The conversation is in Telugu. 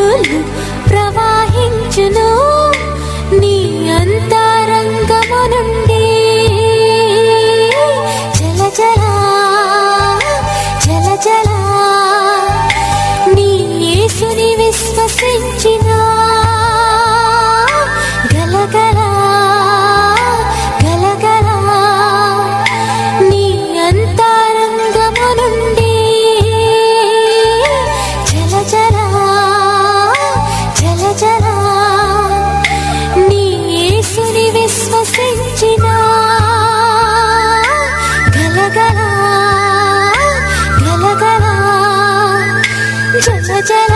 నదులు ప్రవహించును నీ అంతరంగము నుండి. జల జల జల జల నీ యేసుని విశ్వసించిన గలగల గలగల నీ అంతరంగము నుండి. జల జల జల జల నీ యేసుని విశ్వసించిన గలగల గలగల జల జల